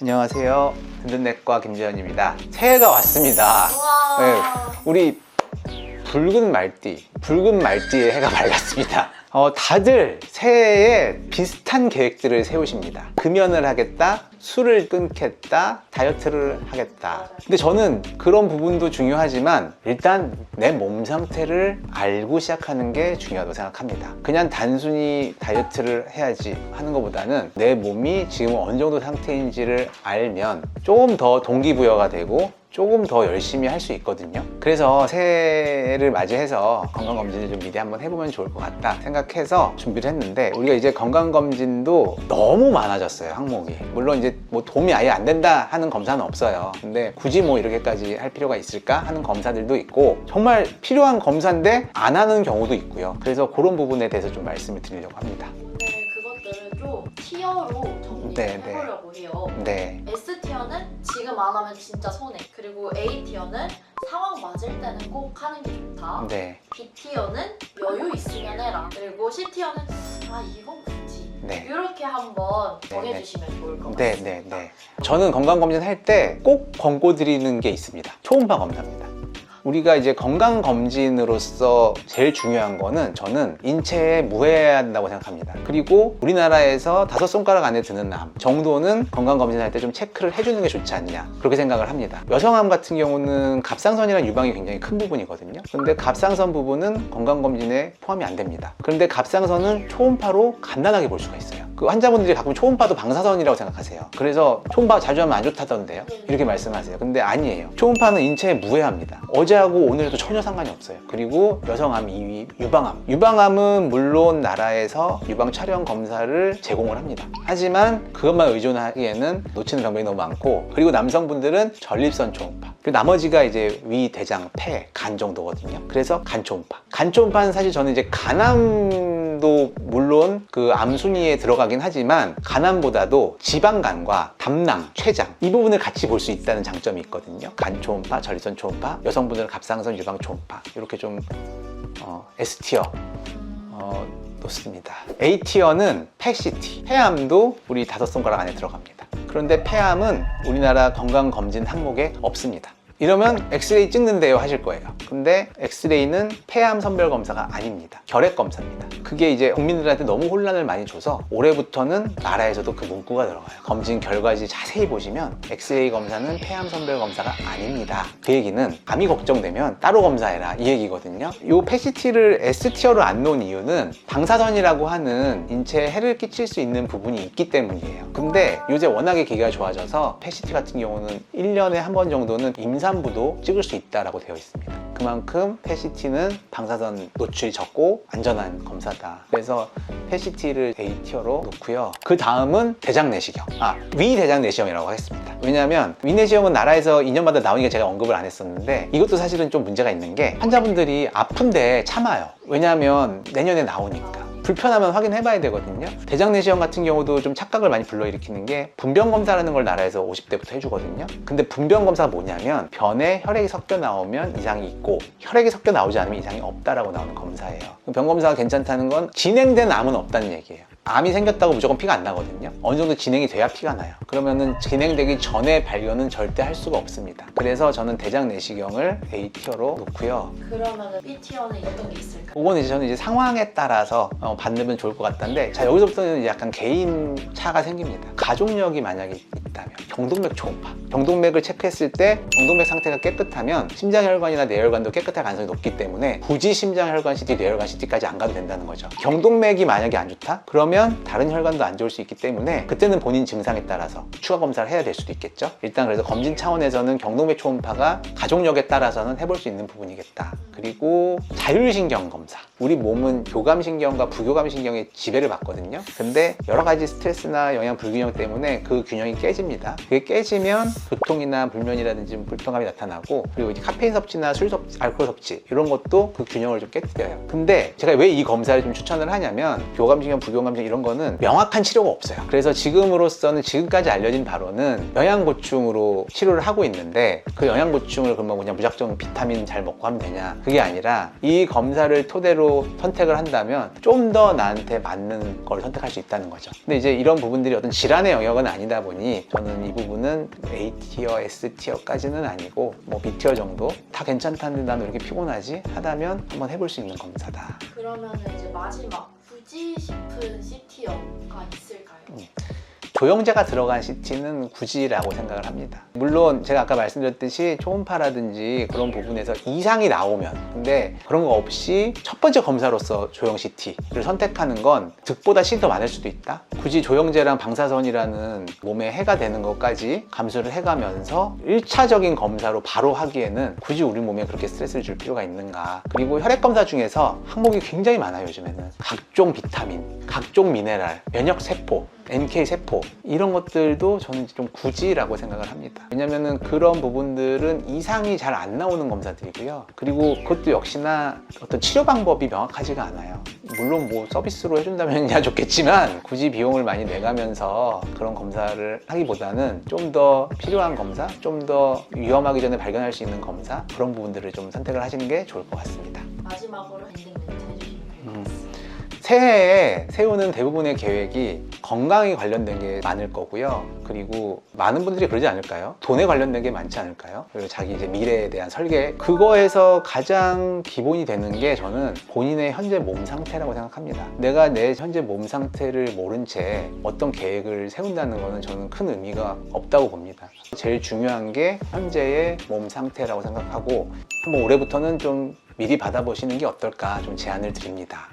안녕하세요. 든든내과 김재현입니다. 새해가 왔습니다. 네, 우리 붉은 말띠의 해가 밝았습니다. 다들 새해에 비슷한 계획들을 세우십니다. 금연을 하겠다, 술을 끊겠다, 다이어트를 하겠다. 근데 저는 그런 부분도 중요하지만 일단 내 몸 상태를 알고 시작하는 게 중요하다고 생각합니다. 그냥 단순히 다이어트를 해야지 하는 것보다는 내 몸이 지금 어느 정도 상태인지를 알면 조금 더 동기부여가 되고 조금 더 열심히 할 수 있거든요. 그래서 새해를 맞이해서 건강검진을 좀 미리 한번 해보면 좋을 것 같다 생각해서 준비를 했는데, 우리가 이제 건강검진도 너무 많아졌어요, 항목이. 물론 이제 뭐 도움이 아예 안 된다 하는 검사는 없어요. 근데 굳이 뭐 이렇게까지 할 필요가 있을까 하는 검사들도 있고, 정말 필요한 검사인데 안 하는 경우도 있고요. 그래서 그런 부분에 대해서 좀 말씀을 드리려고 합니다. 네, 그것들을 좀 티어로 정리를 해보려고 해요. 네. S티어는 지금 안 하면 진짜 손해. 그리고 A티어는 상황 맞을 때는 꼭 하는 게 좋다. 네. B티어는 여유 있으면 해라. 그리고 C티어는 이건 굳이. 네. 이렇게 한번 정해주시면 좋을 것 같습니다. 네. 저는 건강검진 할 때 꼭 권고드리는 게 있습니다. 초음파 검사입니다. 우리가 이제 건강검진으로서 제일 중요한 거는 저는 인체에 무해해야 한다고 생각합니다. 그리고 우리나라에서 5손가락 안에 드는 암 정도는 건강검진할 때 좀 체크를 해주는 게 좋지 않냐, 그렇게 생각을 합니다. 여성암 같은 경우는 갑상선이랑 유방이 굉장히 큰 부분이거든요. 그런데 갑상선 부분은 건강검진에 포함이 안 됩니다. 그런데 갑상선은 초음파로 간단하게 볼 수가 있어요. 그 환자분들이 가끔 초음파도 방사선이라고 생각하세요. 그래서 초음파 자주 하면 안 좋다던데요, 이렇게 말씀하세요. 근데 아니에요. 초음파는 인체에 무해합니다. 어제하고 오늘에도 전혀 상관이 없어요. 그리고 여성암 2위 유방암은 물론 나라에서 유방 촬영 검사를 제공을 합니다. 하지만 그것만 의존하기에는 놓치는 병명이 너무 많고, 그리고 남성분들은 전립선 초음파, 그리고 나머지가 이제 위, 대장, 폐, 간 정도거든요. 그래서 간 초음파는 사실 저는 이제 간암도 물론 그 암 순위에 들어가긴 하지만 간암보다도 지방간과 담낭, 췌장 이 부분을 같이 볼 수 있다는 장점이 있거든요. 간 초음파, 전립선 초음파, 여성분들은 갑상선 유방 초음파, 이렇게 좀 S티어 놓습니다. A티어는 펫CT, 폐암도 우리 5손가락 안에 들어갑니다. 그런데 폐암은 우리나라 건강검진 항목에 없습니다. 이러면 엑스레이 찍는데요 하실 거예요. 근데 엑스레이는 폐암 선별 검사가 아닙니다. 결핵 검사입니다. 그게 이제 국민들한테 너무 혼란을 많이 줘서 올해부터는 나라에서도 그 문구가 들어가요. 검진 결과지 자세히 보시면 엑스레이 검사는 폐암 선별 검사가 아닙니다. 그 얘기는 암이 걱정되면 따로 검사해라, 이 얘기거든요. 이 펫CT를 S티어로 안 놓은 이유는 방사선이라고 하는 인체에 해를 끼칠 수 있는 부분이 있기 때문이에요. 근데 요새 워낙에 기계가 좋아져서 펫CT 같은 경우는 1년에 한 번 정도는 임산부도 찍을 수 있다고 되어 있습니다. 그만큼 펫CT는 방사선 노출이 적고 안전한 검사다. 그래서 펫CT를 A티어로 놓고요. 그 다음은 대장내시경, 위대장내시경이라고 하겠습니다. 왜냐하면 위내시경은 나라에서 2년마다 나오니까 제가 언급을 안 했었는데, 이것도 사실은 좀 문제가 있는 게 환자분들이 아픈데 참아요. 왜냐하면 내년에 나오니까. 불편하면 확인해봐야 되거든요. 대장내시경 같은 경우도 좀 착각을 많이 불러일으키는 게 분변검사라는 걸 나라에서 50대부터 해주거든요. 근데 분변검사가 뭐냐면 변에 혈액이 섞여 나오면 이상이 있고 혈액이 섞여 나오지 않으면 이상이 없다라고 나오는 검사예요. 변검사가 괜찮다는 건 진행된 암은 없다는 얘기예요. 암이 생겼다고 무조건 피가 안 나거든요. 어느 정도 진행이 돼야 피가 나요. 그러면은 진행되기 전에 발견은 절대 할 수가 없습니다. 그래서 저는 대장내시경을 A티어로 놓고요. 그러면 B티어는 어떤 게 있을까요? 그건 이제 저는 이제 상황에 따라서 받으면 좋을 것 같다는데, 자, 여기서부터는 이제 약간 개인 차가 생깁니다. 가족력이 만약에 있다면 경동맥 초음파, 경동맥을 체크했을 때 경동맥 상태가 깨끗하면 심장혈관이나 뇌혈관도 깨끗할 가능성이 높기 때문에 굳이 심장혈관 CT, 뇌혈관 CT까지 안 가도 된다는 거죠. 경동맥이 만약에 안 좋다? 그러면 다른 혈관도 안 좋을 수 있기 때문에 그때는 본인 증상에 따라서 추가 검사를 해야 될 수도 있겠죠. 일단 그래서 검진 차원에서는 경동맥 초음파가 가족력에 따라서는 해볼 수 있는 부분이겠다. 그리고 자율신경 검사, 우리 몸은 교감신경과 부교감신경의 지배를 받거든요. 근데 여러 가지 스트레스나 영양 불균형 때문에 그 균형이 깨집니다. 그게 깨지면 두통이나 불면이라든지 불편감이 나타나고, 그리고 이제 카페인 섭취나 술 섭취, 알코올 섭취 이런 것도 그 균형을 좀 깨뜨려요. 근데 제가 왜 이 검사를 좀 추천을 하냐면, 교감신경, 부교감신경 이런 거는 명확한 치료가 없어요. 그래서 지금까지 알려진 바로는 영양보충으로 치료를 하고 있는데, 그 영양보충을 그러면 그냥 무작정 비타민 잘 먹고 하면 되냐? 그게 아니라 이 검사를 토대로 선택을 한다면 좀 더 나한테 맞는 걸 선택할 수 있다는 거죠. 근데 이제 이런 부분들이 어떤 질환의 영역은 아니다 보니 저는 이 부분은 A티어, S티어까지는 아니고 뭐 B티어 정도 다 괜찮다는데 나는 왜 이렇게 피곤하지? 하다면 한번 해볼 수 있는 검사다. 그러면 이제 마지막 굳이 싶은 C티어가 있을까요? 조영제가 들어간 CT는 굳이라고 생각을 합니다. 물론 제가 아까 말씀드렸듯이 초음파라든지 그런 부분에서 이상이 나오면, 근데 그런 거 없이 첫 번째 검사로서 조영 CT를 선택하는 건 득보다 실이 더 많을 수도 있다. 굳이 조영제랑 방사선이라는 몸에 해가 되는 것까지 감수를 해가면서 1차적인 검사로 바로 하기에는 굳이 우리 몸에 그렇게 스트레스를 줄 필요가 있는가. 그리고 혈액 검사 중에서 항목이 굉장히 많아요. 요즘에는 각종 비타민, 각종 미네랄, 면역세포, NK세포 이런 것들도 저는 좀 굳이라고 생각을 합니다. 왜냐면은 그런 부분들은 이상이 잘 안 나오는 검사들이고요. 그리고 그것도 역시나 어떤 치료 방법이 명확하지가 않아요. 물론 뭐 서비스로 해준다면야 좋겠지만, 굳이 비용을 많이 내가면서 그런 검사를 하기보다는 좀 더 필요한 검사, 좀 더 위험하기 전에 발견할 수 있는 검사, 그런 부분들을 좀 선택을 하시는 게 좋을 것 같습니다. 마지막으로 엔딩 멘트 해주시면 될 것 같습니다. 새해에 세우는 대부분의 계획이 건강에 관련된 게 많을 거고요. 그리고 많은 분들이 그러지 않을까요? 돈에 관련된 게 많지 않을까요? 그리고 자기 이제 미래에 대한 설계, 그거에서 가장 기본이 되는 게 저는 본인의 현재 몸 상태라고 생각합니다. 내가 내 현재 몸 상태를 모른 채 어떤 계획을 세운다는 거는 저는 큰 의미가 없다고 봅니다. 제일 중요한 게 현재의 몸 상태라고 생각하고, 한번 올해부터는 좀 미리 받아보시는 게 어떨까 좀 제안을 드립니다.